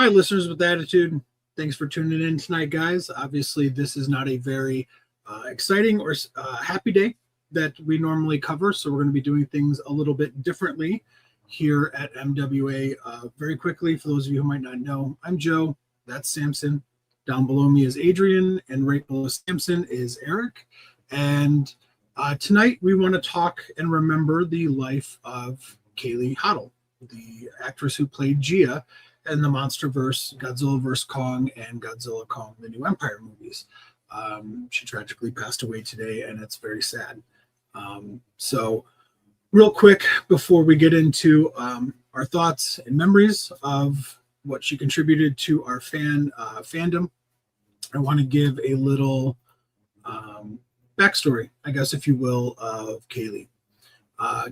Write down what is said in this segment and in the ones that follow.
Hi, listeners with attitude. Thanks for tuning in tonight, guys. Obviously, this is not a very exciting or happy day that we normally cover, so we're going to be doing things a little bit differently here at MWA. Very quickly, for those of you who might not know, I'm Joe. That's Samson. Down below me is Adrian, and right below Samson is Eric. And tonight, we want to talk and remember the life of Kaylee Hottle, the actress who played Gia in the MonsterVerse, Godzilla vs. Kong, and Godzilla Kong, the New Empire movies. She tragically passed away today, and it's very sad. So real quick, before we get into our thoughts and memories of what she contributed to our fandom, I want to give a little backstory, I guess, if you will, of Kaylee.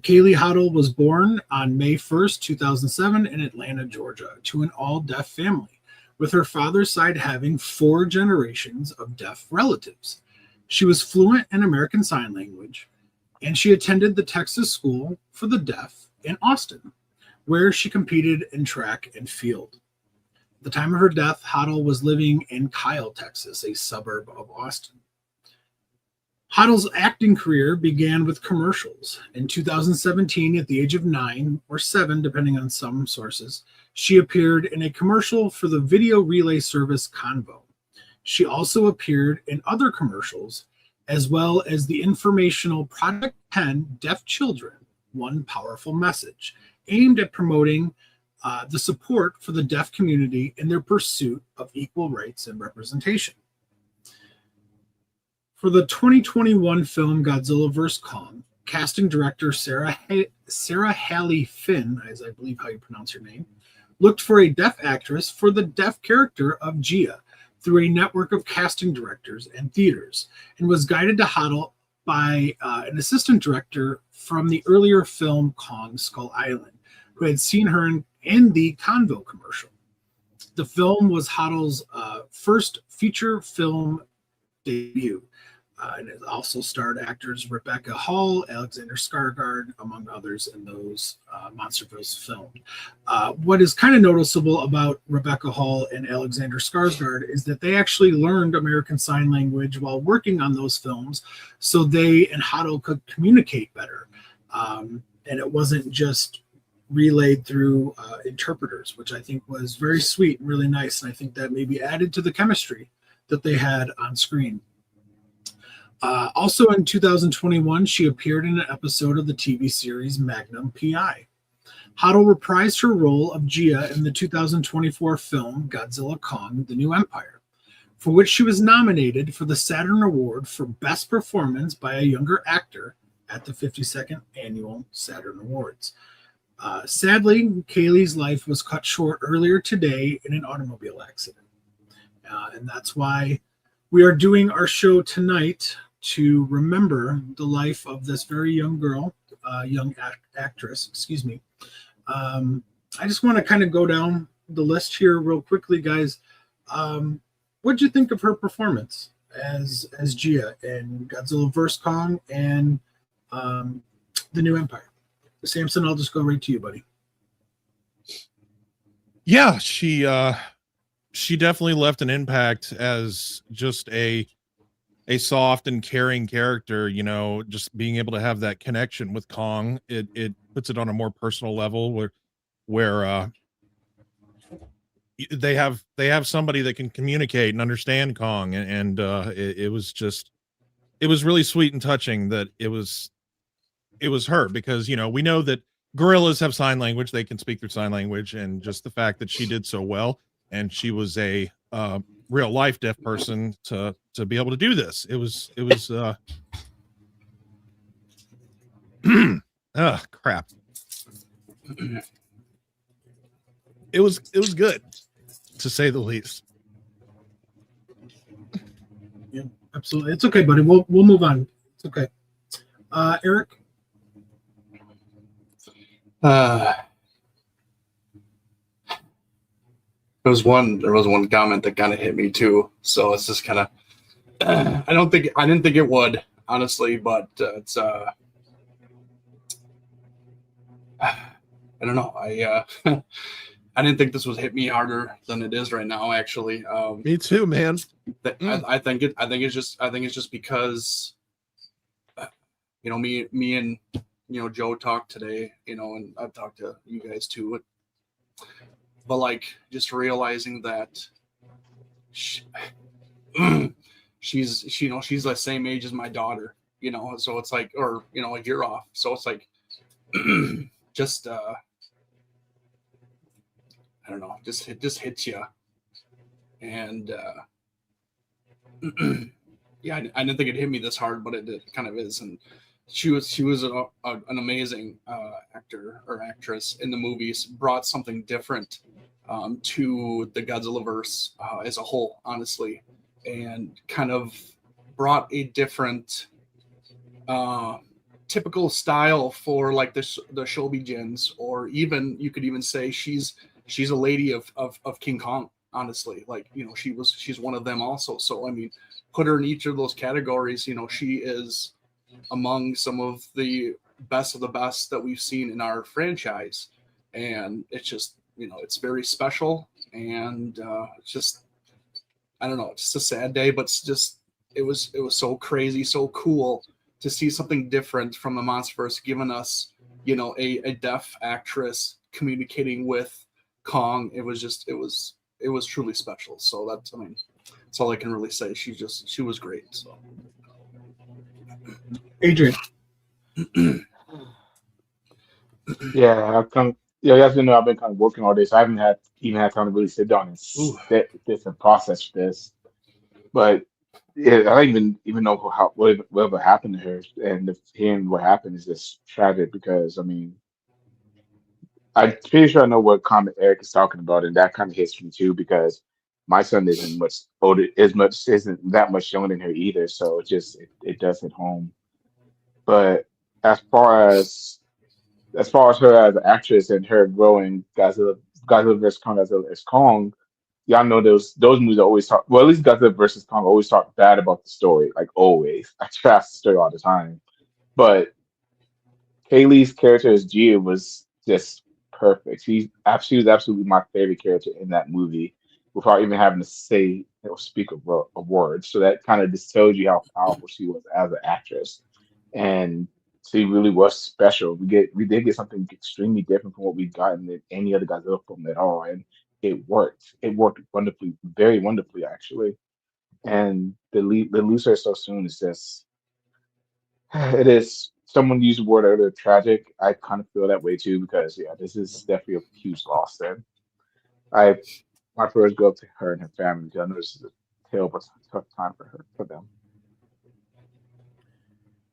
Kaylee Hottle was born on May 1st, 2007 in Atlanta, Georgia, to an all-deaf family, with her father's side having 4 generations of deaf relatives. She was fluent in American Sign Language, and she attended the Texas School for the Deaf in Austin, where she competed in track and field. At the time of her death, Hottle was living in Kyle, Texas, a suburb of Austin. Hottle's acting career began with commercials. In 2017, at the age of 9 or 7, depending on some sources, she appeared in a commercial for the video relay service Convo. She also appeared in other commercials, as well as the informational Project 10 Deaf Children, One Powerful Message, aimed at promoting the support for the deaf community in their pursuit of equal rights and representation. For the 2021 film Godzilla vs. Kong, casting director Sarah Halley Finn, as I believe how you pronounce her name, looked for a deaf actress for the deaf character of Gia through a network of casting directors and theaters, and was guided to Hottle by an assistant director from the earlier film Kong Skull Island, who had seen her in the Convo commercial. The film was Hottle's first feature film debut. And it also starred actors Rebecca Hall, Alexander Skarsgård, among others, in those MonsterVerse films. What is kind of noticeable about Rebecca Hall and Alexander Skarsgård is that they actually learned American Sign Language while working on those films, so they and Hottle could communicate better. And it wasn't just relayed through interpreters, which I think was very sweet and really nice. And I think that maybe added to the chemistry that they had on screen. Also in 2021, she appeared in an episode of the TV series Magnum P.I. Hottle reprised her role of Gia in the 2024 film Godzilla Kong, The New Empire, for which she was nominated for the Saturn Award for Best Performance by a Younger Actor at the 52nd Annual Saturn Awards. Sadly, Kaylee's life was cut short earlier today in an automobile accident. And that's why we are doing our show tonight, to remember the life of this very young girl, actress, excuse me. I just want to kind of go down the list here real quickly, guys. What'd you think of her performance as Gia in Godzilla vs. Kong and The New Empire? Samson, I'll just go right to you, buddy. Yeah, she definitely left an impact as just a soft and caring character, you know, just being able to have that connection with Kong. It puts it on a more personal level where they have somebody that can communicate and understand Kong. And it was really sweet and touching that it was her, because, you know, we know that gorillas have sign language. They can speak through sign language, and just the fact that she did so well, and she was a real life deaf person to be able to do this. It was oh crap. It was good, to say the least. Yeah, absolutely. It's okay, buddy. We'll move on. It's okay. Eric? There was one comment that kind of hit me too. So it's just kind of, I didn't think it would, honestly, but it's I don't know. I didn't think this would hit me harder than it is right now. Actually, Me too, man. I think it's just because, me and Joe talked today, and I've talked to you guys too. But like, just realizing that she's the same age as my daughter, so it's like, or a year off, so it's like, just I don't know, just hits you, and yeah, I didn't think it hit me this hard, but it kind of is. And she was an amazing actor or actress in the movies, brought something different to the Godzilla verse as a whole, honestly, and kind of brought a different typical style for like the Shobijins, or even you could even say she's a lady of King Kong, honestly. Like, she's one of them also. So I mean, put her in each of those categories. She is among some of the best that we've seen in our franchise, and it's just, it's very special. And it's just, I don't know, it's just a sad day, but it's just, it was so crazy, so cool to see something different from the Monsterverse, giving us, a deaf actress communicating with Kong. It was truly special. So that's all I can really say. She was great. So, Adrian. Yeah, I've come. Yeah, you guys know I've been kind of working all day, so I haven't even had time to really sit down and sit with this and process this. But yeah, I don't even know whatever happened to her, and hearing what happened is just tragic because I mean, I'm pretty sure I know what comment Eric is talking about, and that kind of hits me too because my son isn't much older, isn't that much younger than her either, so it does hit home. But as far as her as an actress and her growing Godzilla vs Kong as Kong, y'all know those movies always talk. Well, at least Godzilla versus Kong always talk bad about the story, like always. I trash the story all the time, but Kaylee's character as Gia was just perfect. She was absolutely my favorite character in that movie, without even having to say or speak a word. So that kind of just tells you how powerful she was as an actress, and she really was special. We did get something extremely different from what we got in any other Godzilla film at all, and it worked. It worked wonderfully, very wonderfully actually. And the lose her so soon is just it is. Someone used the word earlier, tragic. I kind of feel that way too because yeah, this is definitely a huge loss. And I my prayers go up to her and her family because I know this is a terrible, tough time for them.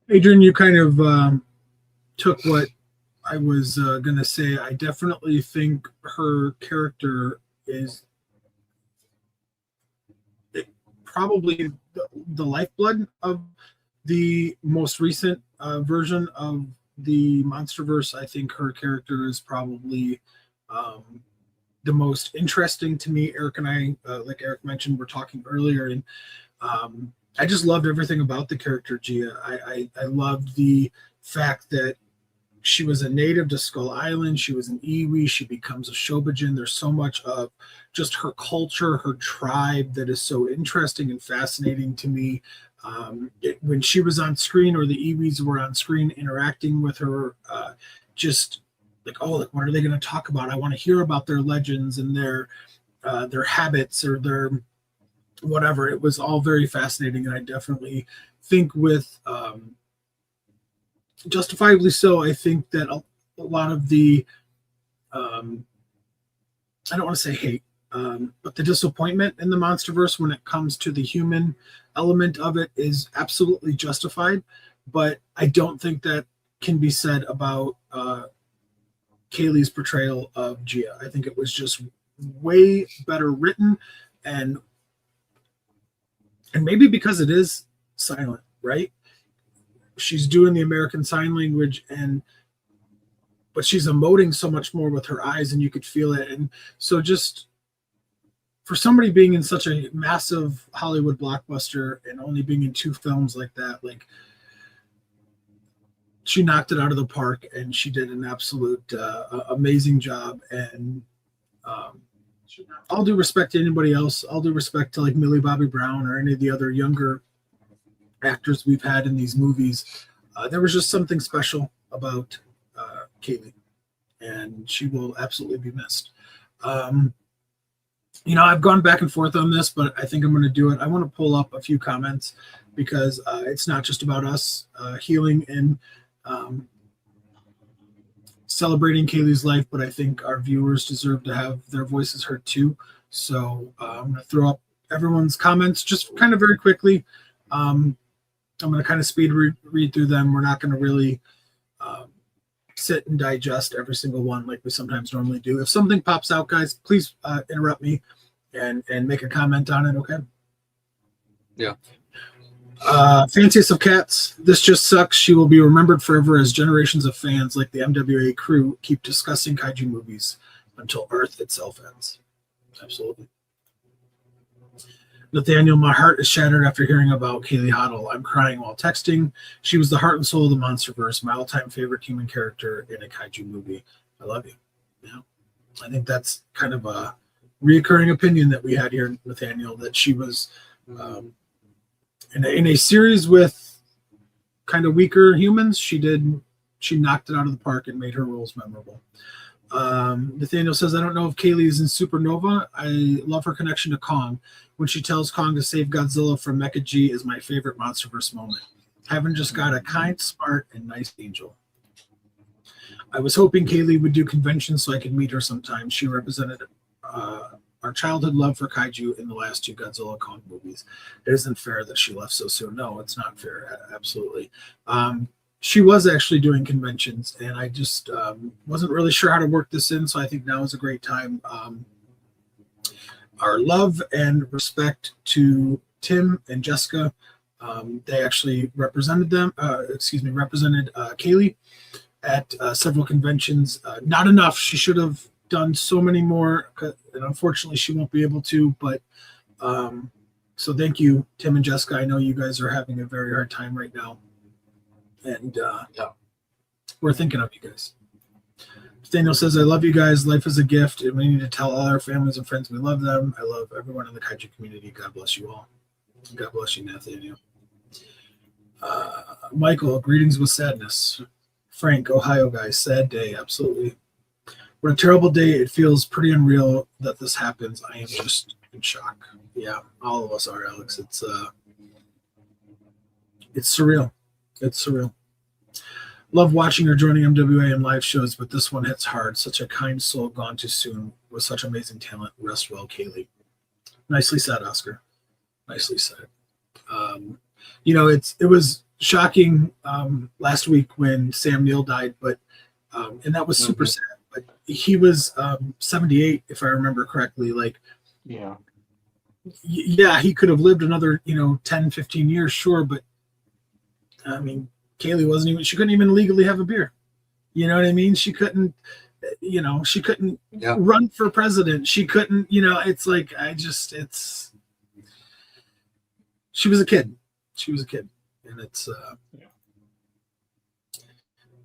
Adrian, you kind of took what I was going to say. I definitely think her character is probably the lifeblood of the most recent version of the Monsterverse. I think her character is probably the most interesting to me. Eric and I, like Eric mentioned, were talking earlier, and I just loved everything about the character Gia. I loved the fact that she was a native to Skull Island. She was an Iwi. She becomes a Shobijin. There's so much of just her culture, her tribe that is so interesting and fascinating to me. When she was on screen, or the Iwis were on screen interacting with her, just like, oh, like, what are they going to talk about? I want to hear about their legends and their habits or their whatever. It was all very fascinating, and I definitely think with justifiably so. I think that a lot of the I don't want to say hate, but the disappointment in the Monsterverse when it comes to the human element of it is absolutely justified. But I don't think that can be said about Kaylee's portrayal of Gia. I think it was just way better written, and maybe because it is silent, right? She's doing the American Sign Language, but she's emoting so much more with her eyes, and you could feel it. And so, just for somebody being in such a massive Hollywood blockbuster and only being in 2 films like that, like, she knocked it out of the park, and she did an absolute amazing job. And All due respect to anybody else, all due respect to like Millie Bobby Brown or any of the other younger actors we've had in these movies, there was just something special about Kaylee, and she will absolutely be missed. I've gone back and forth on this, but I think I'm going to do it. I want to pull up a few comments because it's not just about us healing and celebrating Kaylee's life, but I think our viewers deserve to have their voices heard too. So I'm going to throw up everyone's comments just kind of very quickly. I'm going to kind of speed read through them. We're not going to really sit and digest every single one like we sometimes normally do. If something pops out, guys, please interrupt me and make a comment on it, okay? Yeah. Fanciest of Cats, this just sucks. She will be remembered forever as generations of fans like the MWA crew keep discussing kaiju movies until Earth itself ends. Absolutely. Nathaniel, my heart is shattered after hearing about Kaylee Hottle. I'm crying while texting. She was the heart and soul of the MonsterVerse, my all-time favorite human character in a kaiju movie. I love you. Yeah, I think that's kind of a reoccurring opinion that we had here, Nathaniel, that she was in a series with kind of weaker humans. She knocked it out of the park and made her roles memorable. Nathaniel says, I don't know if Kaylee is in Supernova. I love her connection to Kong. When she tells Kong to save Godzilla from Mecha G is my favorite MonsterVerse moment. Heaven just got a kind, smart, and nice angel. I was hoping Kaylee would do conventions so I could meet her sometime. She represented our childhood love for kaiju in the last two Godzilla Kong movies. It isn't fair that she left so soon. No, it's not fair. Absolutely. She was actually doing conventions, and I just wasn't really sure how to work this in, so I think now is a great time. Our love and respect to Tim and Jessica. They actually represented Kaylee at several conventions. Not enough. She should have done so many more, and unfortunately she won't be able to, but so thank you, Tim and Jessica. I know you guys are having a very hard time right now, and we're thinking of you guys. Daniel says, I love you guys. Life is a gift, and we need to tell all our families and friends we love them. I love everyone in the kaiju community. God bless you all. God bless you, Nathaniel. Michael, greetings with sadness. Frank, Ohio guy, sad day. Absolutely. What a terrible day. It feels pretty unreal that this happens. I am just in shock. Yeah, all of us are, Alex. It's surreal. It's surreal. Love watching or joining MWA in live shows, but this one hits hard. Such a kind soul gone too soon with such amazing talent. Rest well, Kaylee. Nicely said, Oscar. Nicely said. It was shocking last week when Sam Neill died, but and that was super sad. But he was 78, if I remember correctly. Like, yeah, he could have lived another 10, 15 years, sure, but I mean, Kaylee she couldn't even legally have a beer. You know what I mean? She couldn't, she couldn't run for president. She couldn't, it's like, she was a kid. She was a kid. And it's,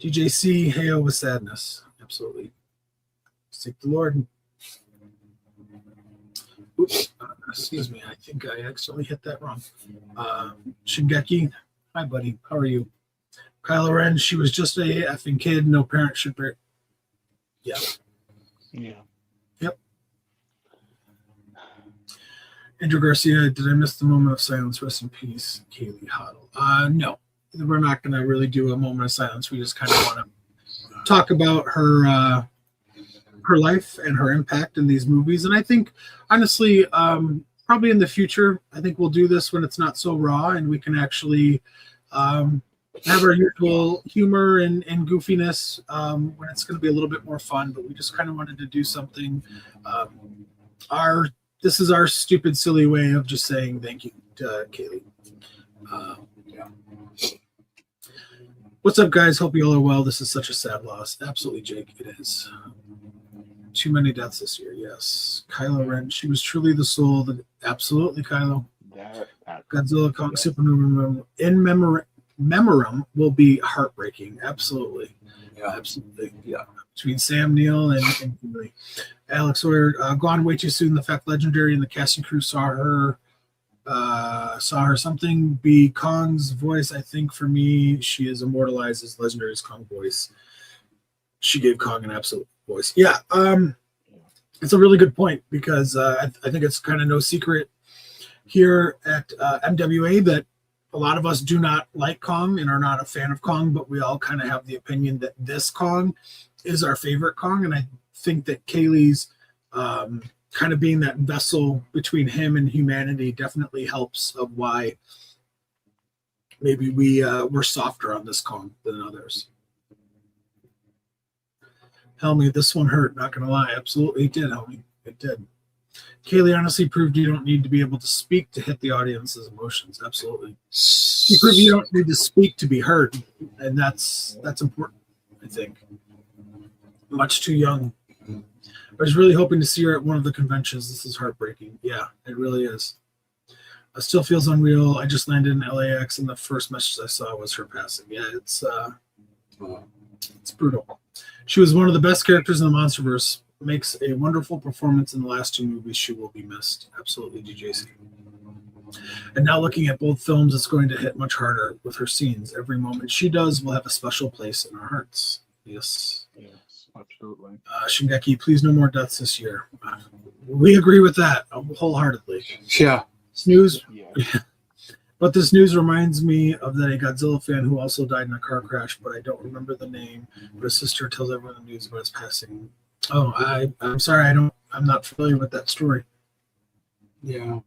DJC, Heyo with sadness. Absolutely. Seek the Lord. Oops, excuse me. I think I accidentally hit that wrong. Shingeki, hi, buddy. How are you? Kylo Ren, she was just a effing kid. No parent should break. Yeah. Yeah. Yep. Andrew Garcia, did I miss the moment of silence? Rest in peace, Kaylee Hottle. No, we're not going to really do a moment of silence. We just kind of want to talk about her life and her impact in these movies. And I think, honestly, probably in the future, I think we'll do this when it's not so raw and we can actually have our usual humor and goofiness when it's going to be a little bit more fun. But we just kind of wanted to do something. This is our stupid, silly way of just saying thank you to Kaylee. What's up, guys? Hope you all are well. This is such a sad loss. Absolutely, Jake. It is. Too many deaths this year. Yes. Kylo Ren. She was truly the soul. Absolutely, Kylo. Godzilla, Kong, Supernova in memoriam will be heartbreaking. Absolutely. Yeah. Absolutely. Yeah. Between Sam Neill and Kaylee. Alex Sawyer, gone way too soon. The fact Legendary and the casting crew saw her something be Kong's voice. I think for me, she is immortalized as Legendary's Kong voice. She gave Kong an absolute voice. Yeah, it's a really good point because I think it's kind of no secret here at MWA that a lot of us do not like Kong and are not a fan of Kong, but we all kind of have the opinion that this Kong is our favorite Kong, and I think that Kaylee's kind of being that vessel between him and humanity definitely helps of why maybe we're softer on this Kong than others. Helmy, this one hurt, not gonna lie. Absolutely it did, Helmy. It did. Kaylee honestly proved you don't need to be able to speak to hit the audience's emotions. Absolutely. You prove you don't need to speak to be heard. And that's important, I think. Much too young. I was really hoping to see her at one of the conventions. This is heartbreaking. Yeah, it really is. It still feels unreal. I just landed in LAX and the first message I saw was her passing. Yeah, it's brutal. She was one of the best characters in the MonsterVerse. Makes a wonderful performance in the last two movies. She will be missed. Absolutely, DJC. And now looking at both films, it's going to hit much harder with her scenes. Every moment she does will have a special place in our hearts. Yes. Yes, absolutely. Shingeki, please no more deaths this year. We agree with that wholeheartedly. Yeah. Snooze. Yeah. But this news reminds me of that a Godzilla fan who also died in a car crash, but I don't remember the name. But his sister tells everyone the news about his passing. Oh, I'm sorry, I'm not familiar with that story. Yeah.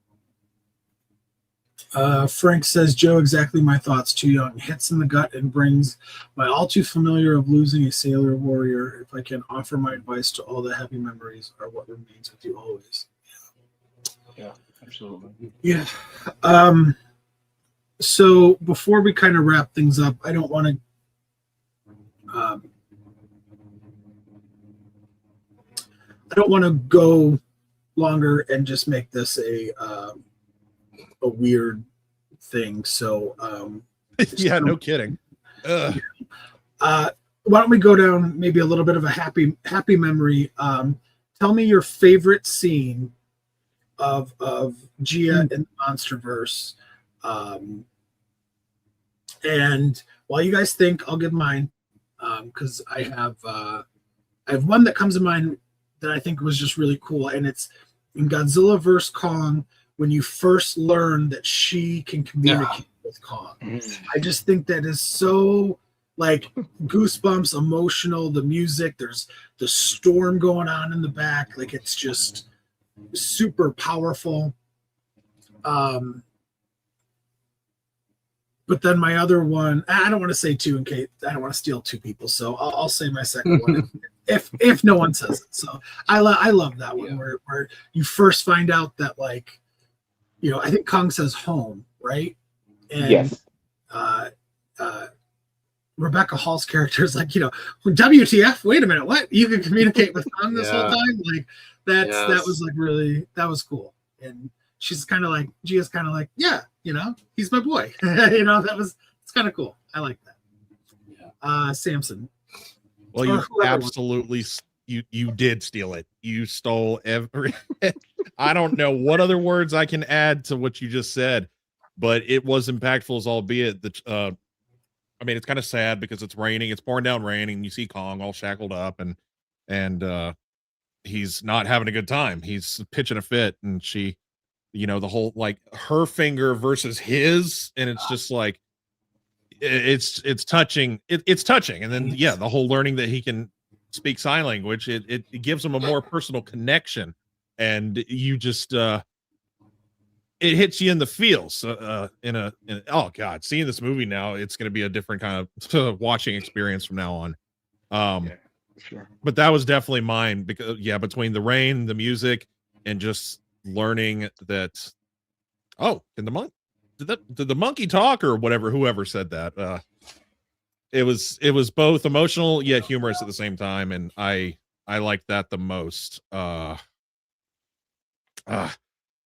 Frank says, Joe, exactly my thoughts. Too young. Hits in the gut and brings my all too familiar of losing a sailor warrior. If I can offer my advice to all the happy memories are what remains with you always. Yeah, absolutely. Yeah. So before we kind of wrap things up, I don't want to go longer and just make this a weird thing. So yeah, no kidding. Why don't we go down maybe a little bit of a happy memory? Tell me your favorite scene of Gia in the MonsterVerse. And while you guys think, I'll give mine because I have one that comes to mind that I think was just really cool, and it's in Godzilla vs. Kong when you first learn that she can communicate with Kong. I just think that is so like goosebumps, emotional. The music, there's the storm going on in the back, like it's just super powerful. But then my other one, I don't want to say two in case I don't want to steal two people, so I'll say my second one if no one says it. So I love that one where you first find out that, like, you know, I think Kong says home, right? And yes. Rebecca Hall's character is like, you know, WTF? Wait a minute, what? You can communicate with Kong this whole time? Like that was like really, that was cool. And she's kind of like, Gia's kind of like, yeah, you know, he's my boy. You know, it's kind of cool. I like that. Yeah. Samson. Well, you absolutely, you did steal it. You stole every, I don't know what other words I can add to what you just said, but it was impactful as albeit that, I mean, it's kind of sad because it's raining. It's pouring down rain, and you see Kong all shackled up, and he's not having a good time. He's pitching a fit, and she, you know, the whole like her finger versus his, and it's just like it's touching. It's touching, and then the whole learning that he can speak sign language. It gives him a more personal connection, and you just it hits you in the feels oh god, seeing this movie now, it's going to be a different kind of watching experience from now on. Sure. But that was definitely mine because between the rain, the music, and just learning that did the monkey talk or whatever, whoever said that. It was both emotional yet humorous at the same time, and I liked that the most.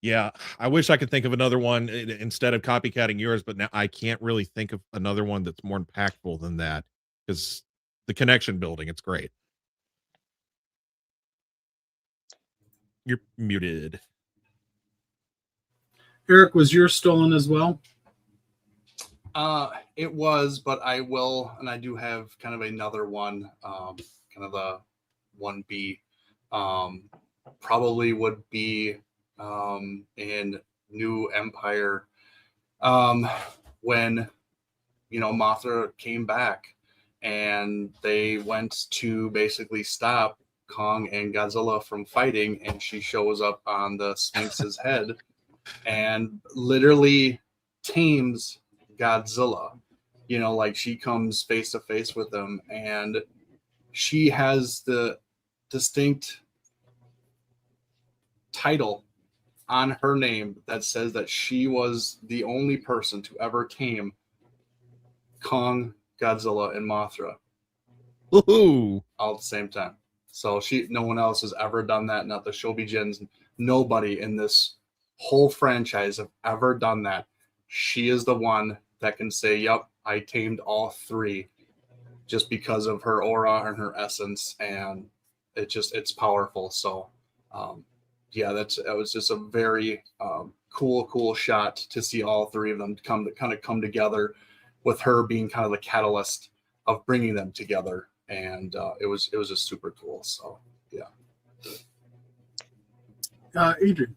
Yeah, I wish I could think of another one instead of copycatting yours, but now I can't really think of another one that's more impactful than that because the connection building. It's great. You're muted. Eric, was yours stolen as well? It was, but I will, and I do have kind of another one, kind of the 1B, probably would be in New Empire, when, you know, Mothra came back and they went to basically stop Kong and Godzilla from fighting, and she shows up on the Sphinx's head and literally tames Godzilla. You know, like she comes face to face with him, and she has the distinct title on her name that says that she was the only person to ever tame Kong, Godzilla, and Mothra Woohoo! all at the same time. So no one else has ever done that. Not the Shobijins. Nobody in this whole franchise have ever done that. She is the one that can say, "Yep, I tamed all three," just because of her aura and her essence, and it's powerful. So, yeah, that was just a very cool shot to see all three of them come together, with her being kind of the catalyst of bringing them together, and it was just super cool. So, yeah. Adrian.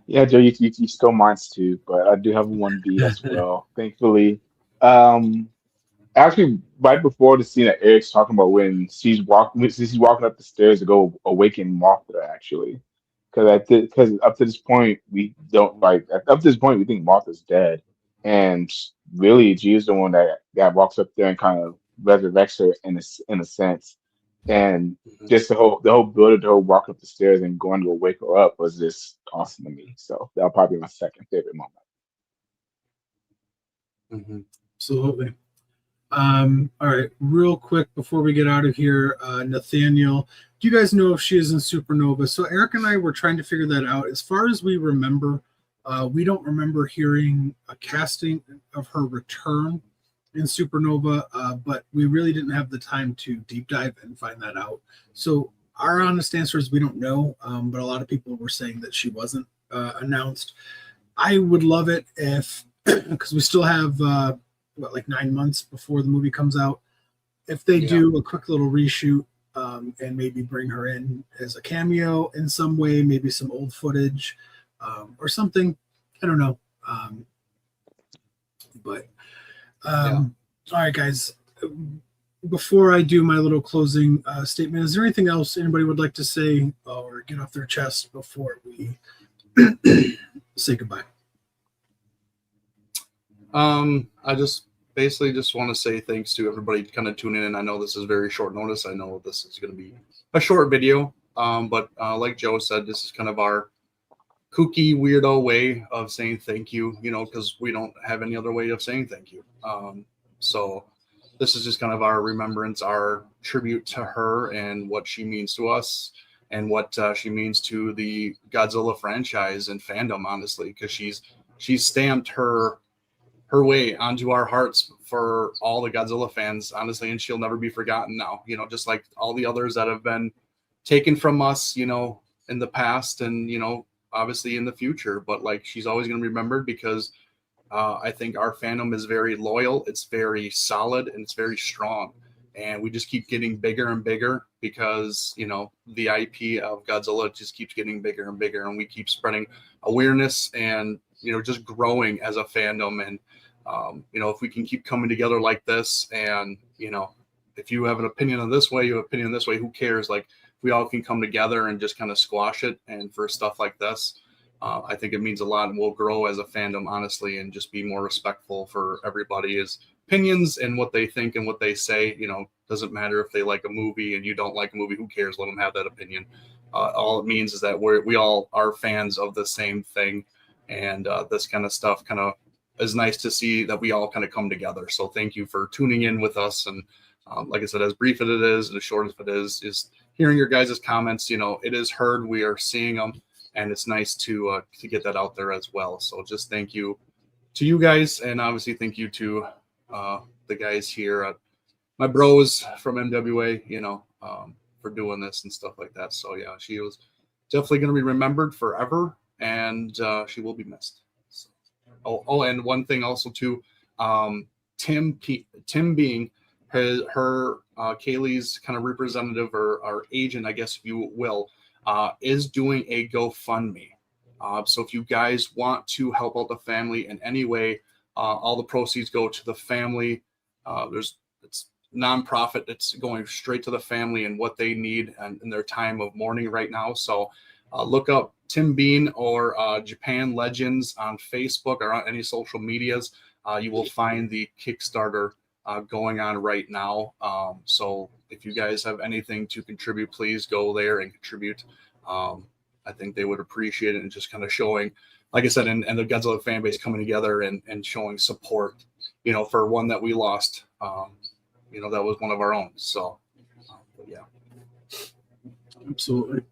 Yeah, Joe, you stole mine too, but I do have a 1B as well, thankfully. Actually, right before the scene that Eric's talking about, when she's walking up the stairs to go awaken Mothra, actually, because up to this point we don't like up to this point we think Martha's dead, and really she's the one that walks up there and kind of resurrects her in a sense, and just the whole build of her walk up the stairs and going to wake her up was just awesome to me. So that'll probably be my second favorite moment. Mm-hmm. Absolutely. All right, real quick before we get out of here, Nathaniel, do you guys know if she is in Supernova? So Eric and I were trying to figure that out. As far as we remember, we don't remember hearing a casting of her return in Supernova, but we really didn't have the time to deep dive and find that out. So our honest answer is we don't know, but a lot of people were saying that she wasn't announced. I would love it if, because we still have like 9 months before the movie comes out, if they do a quick little reshoot and maybe bring her in as a cameo in some way, maybe some old footage or something. I don't know. All right, guys. Before I do my little closing statement, is there anything else anybody would like to say or get off their chest before we say goodbye? I just basically just want to say thanks to everybody kind of tuning in. I know this is very short notice. I know this is going to be a short video, but like Joe said, this is kind of our kooky, weirdo way of saying thank you, you know, because we don't have any other way of saying thank you. So this is just kind of our remembrance, our tribute to her and what she means to us and what she means to the Godzilla franchise and fandom, honestly, because she's stamped her way onto our hearts for all the Godzilla fans, honestly, and she'll never be forgotten now, you know, just like all the others that have been taken from us, you know, in the past and, you know, obviously in the future, but like she's always going to be remembered because I think our fandom is very loyal, it's very solid, and it's very strong, and we just keep getting bigger and bigger because, you know, the IP of Godzilla just keeps getting bigger and bigger, and we keep spreading awareness and, you know, just growing as a fandom. And you know, if we can keep coming together like this, and, you know, if you have an opinion on this way, you have an opinion this way, who cares? Like, we all can come together and just kind of squash it. And for stuff like this, I think it means a lot, and we'll grow as a fandom, honestly, and just be more respectful for everybody's opinions and what they think and what they say. You know, doesn't matter if they like a movie and you don't like a movie, who cares? Let them have that opinion. All it means is that we all are fans of the same thing. And this kind of stuff kind of is nice to see that we all kind of come together. So thank you for tuning in with us. And like I said, as brief as it is, and as short as it is hearing your guys' comments. You know, it is heard. We are seeing them, and it's nice to get that out there as well. So just thank you to you guys, and obviously thank you to the guys here at my bros from MWA, for doing this and stuff like that. So yeah, she was definitely going to be remembered forever, and she will be missed. So, and one thing also too, Tim being her Kaylee's kind of representative or agent, I guess if you will, is doing a GoFundMe. So if you guys want to help out the family in any way, all the proceeds go to the family. It's nonprofit. It's going straight to the family and what they need and in their time of mourning right now. So look up Tim Bean or Japan Legends on Facebook or on any social medias. You will find the Kickstarter going on right now. So if you guys have anything to contribute, please go there and contribute. I think they would appreciate it, and just kind of showing, like I said, and the Godzilla fan base coming together and showing support, for one that we lost, that was one of our own. So, yeah. Absolutely.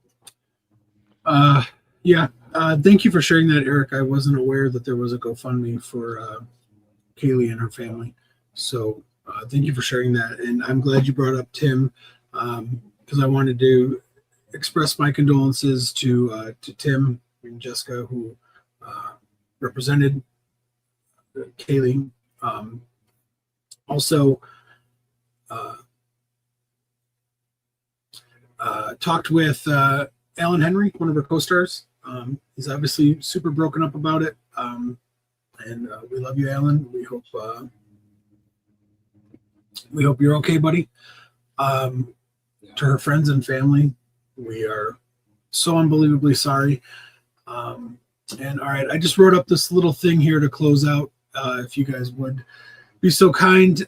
Thank you for sharing that, Eric. I wasn't aware that there was a GoFundMe for Kaylee and her family. So thank you for sharing that. And I'm glad you brought up Tim, because I wanted to express my condolences to Tim and Jessica, who represented Kaylee. Also, talked with Alan Henry, one of our co-stars. He's obviously super broken up about it. And we love you, Alan. We hope you're okay, buddy. To her friends and family, we are so unbelievably sorry. And all right, I just wrote up this little thing here to close out. If you guys would be so kind.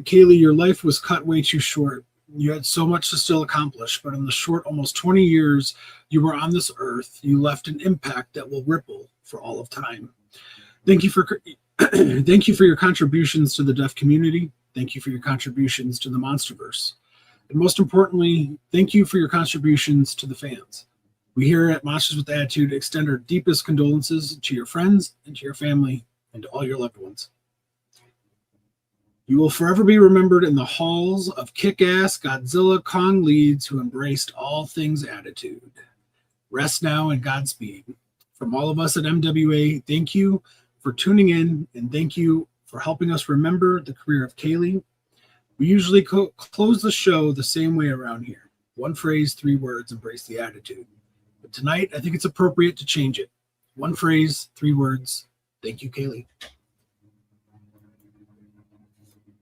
Kaylee, your life was cut way too short. You had so much to still accomplish, but in the short, almost 20 years you were on this earth, you left an impact that will ripple for all of time. Thank you for your contributions to the deaf community. Thank you for your contributions to the Monsterverse. And most importantly, thank you for your contributions to the fans. We here at Monsters with Attitude extend our deepest condolences to your friends and to your family and to all your loved ones. You will forever be remembered in the halls of kick-ass Godzilla Kong leads who embraced all things attitude. Rest now and Godspeed. From all of us at MWA, thank you for tuning in, and thank you for helping us remember the career of Kaylee. We usually close the show the same way around here. One phrase, 3 words, embrace the attitude. But tonight, I think it's appropriate to change it. One phrase, 3 words, thank you, Kaylee.